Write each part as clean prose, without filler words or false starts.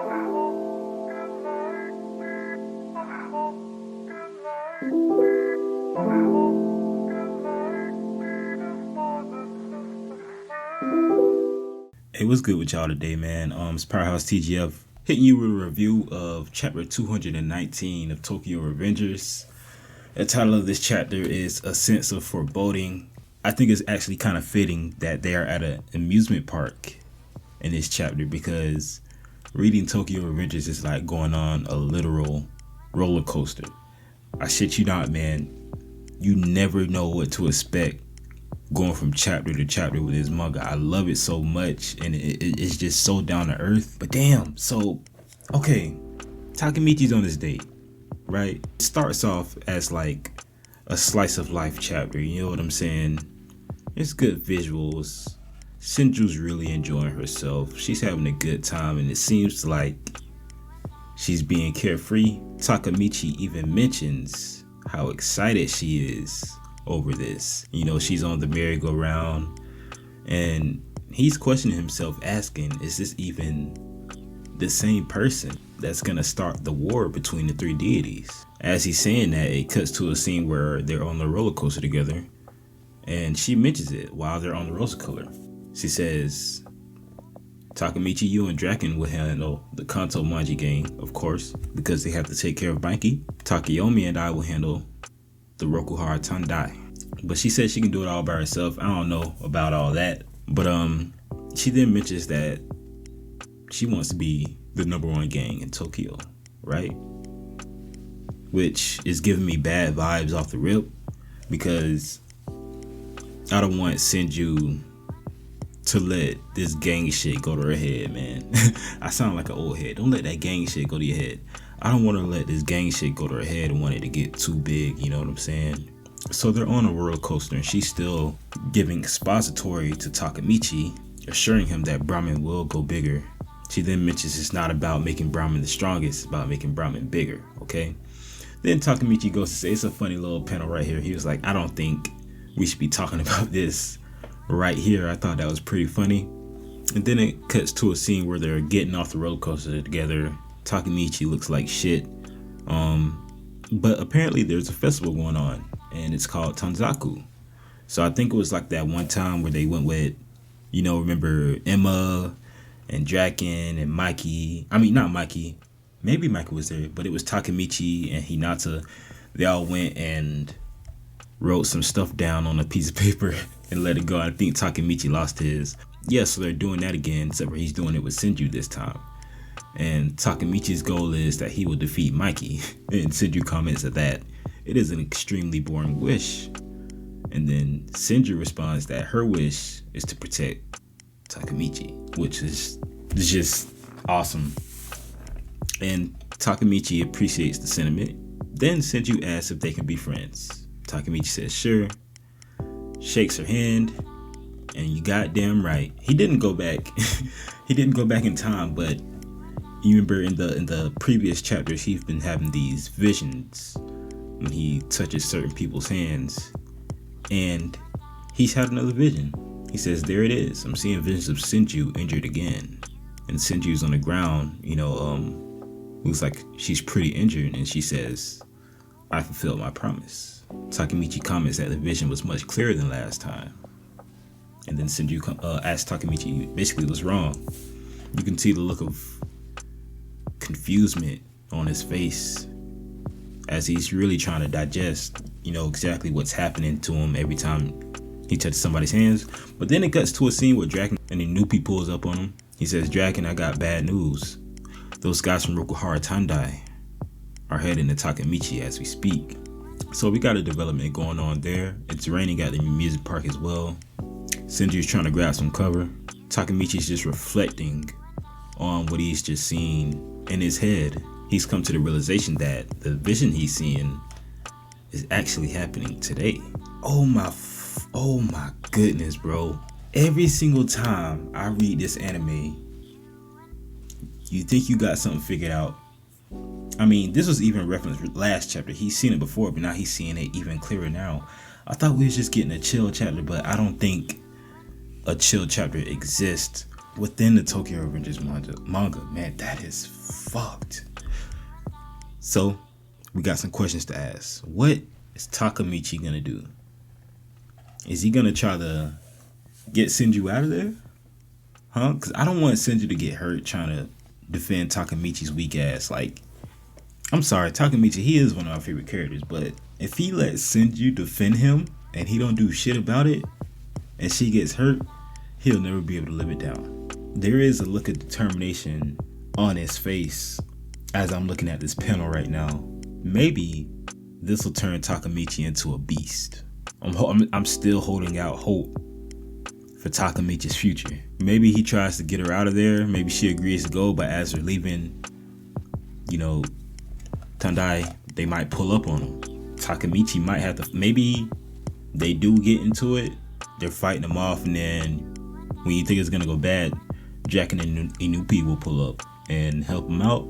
Hey, what's good with y'all today, man? It's Powerhouse TGF hitting you with a review of chapter 219 of Tokyo Revengers. The title of this chapter is A Sense of Foreboding. I think it's actually kind of fitting that they are at an amusement park in this chapter, because reading Tokyo Revengers is like going on a literal roller coaster. I shit you not, man. You never know what to expect going from chapter to chapter with this manga. I love it so much, and it's just so down to earth. But damn, so okay, Takemichi's on this date, right? It starts off as like a slice of life chapter, you know what I'm saying? It's good visuals. Senju's really enjoying herself. She's having a good time, and it seems like she's being carefree. Takemichi even mentions how excited she is over this. You know, she's on the merry-go-round, and he's questioning himself, asking, is this even the same person that's gonna start the war between the three deities? As he's saying that, it cuts to a scene where they're on the roller coaster together, and she mentions it while they're on the roller coaster. She says, Takemichi, you and Draken will handle the Kanto Manji gang, of course, because they have to take care of Banki. Takeyomi and I will handle the Rokuhara Tandai. But she said she can do it all by herself. I don't know about all that. But she then mentions that she wants to be the number one gang in Tokyo, right? Which is giving me bad vibes off the rip, because I don't want Senju to let this gang shit go to her head, man. I sound like an old head. Don't let that gang shit go to your head. I don't want to let this gang shit go to her head and want it to get too big, you know what I'm saying? So they're on a roller coaster, and she's still giving expository to Takemichi, assuring him that Brahmin will go bigger. She then mentions it's not about making Brahmin the strongest, it's about making Brahmin bigger, okay? Then Takemichi goes to say, it's a funny little panel right here. He was like, I don't think we should be talking about this right here. I thought that was pretty funny. And then it cuts to a scene where they're getting off the roller coaster together. Takemichi looks like shit. But apparently there's a festival going on, and it's called Tanzaku. So I think it was like that one time where they went with, you know, remember Emma and Draken and Mikey. I mean, not Mikey. Maybe Mikey was there, but it was Takemichi and Hinata. They all went and wrote some stuff down on a piece of paper and let it go. I think Takemichi lost his. Yeah, so they're doing that again, except for he's doing it with Senju this time. And Takemichi's goal is that he will defeat Mikey. And Senju comments that it is an extremely boring wish. And then Senju responds that her wish is to protect Takemichi, which is just awesome. And Takemichi appreciates the sentiment. Then Senju asks if they can be friends. Takemichi says sure, shakes her hand, and you goddamn right, he didn't go back. He didn't go back in time, but you remember in the previous chapters, he's been having these visions when he touches certain people's hands, and he's had another vision. He says, there it is. I'm seeing visions of Senju injured again, and Senju's on the ground. You know, looks like she's pretty injured, and she says, I fulfilled my promise. Takemichi comments that the vision was much clearer than last time, and then Senju asks Takemichi basically what's wrong. You can see the look of confusement on his face as he's really trying to digest, you know, exactly what's happening to him every time he touches somebody's hands. But then it cuts to a scene where Draken and Inupi pulls up on him. He says, Draken, I got bad news. Those guys from Rokuhara Tandai are heading to Takemichi as we speak. So we got a development going on there. It's raining at the music park as well. Senju's trying to grab some cover. Takemichi's just reflecting on what he's just seen in his head. He's come to the realization that the vision he's seeing is actually happening today. Oh my goodness, bro. Every single time I read this anime, you think you got something figured out. I mean, this was even referenced last chapter. He's seen it before, but now he's seeing it even clearer now. I thought we was just getting a chill chapter, but I don't think a chill chapter exists within the Tokyo Revengers manga, man, that is fucked. So we got some questions to ask. What is Take-Mitchy gonna do? Is he gonna try to get Senju out of there? Huh? Because I don't want Senju to get hurt trying to defend Take-Mitchy's weak ass. Like, I'm sorry, Take-Mitchy, he is one of my favorite characters, but if he lets Senju defend him and he don't do shit about it and she gets hurt, he'll never be able to live it down. There is a look of determination on his face as I'm looking at this panel right now. Maybe this will turn Take-Mitchy into a beast. I'm still holding out hope for Take-Mitchy's future. Maybe he tries to get her out of there. Maybe she agrees to go, but as they're leaving, Tandai, they might pull up on him. Take-Mitchy might have to. Maybe they do get into it. They're fighting him off, and then when you think it's gonna go bad, Jack and Inupi will pull up and help him out.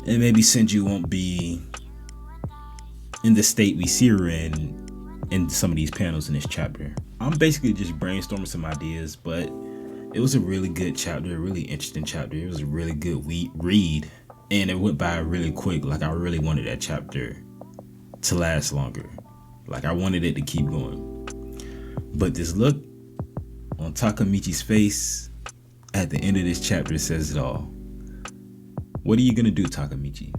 And maybe Senju won't be in the state we see her in some of these panels in this chapter. I'm basically just brainstorming some ideas, but it was a really good chapter, a really interesting chapter. It was a really good read, and it went by really quick. Like, I really wanted that chapter to last longer. Like, I wanted it to keep going. But this look on Take-Mitchy's face at the end of this chapter says it all. What are you gonna do, Take-Mitchy?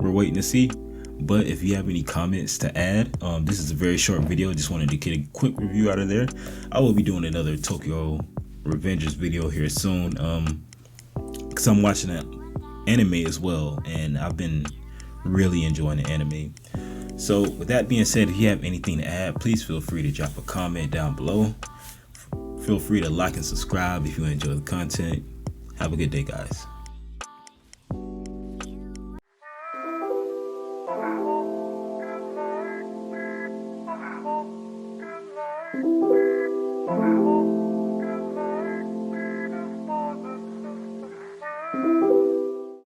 We're waiting to see. But if you have any comments to add, this is a very short video. Just wanted to get a quick review out of there. I will be doing another Tokyo Revengers video here soon, because I'm watching an anime as well, and I've been really enjoying the anime. So with that being said, if you have anything to add, please feel free to drop a comment down below. Feel free to like and subscribe if you enjoy the content. Have a good day, guys.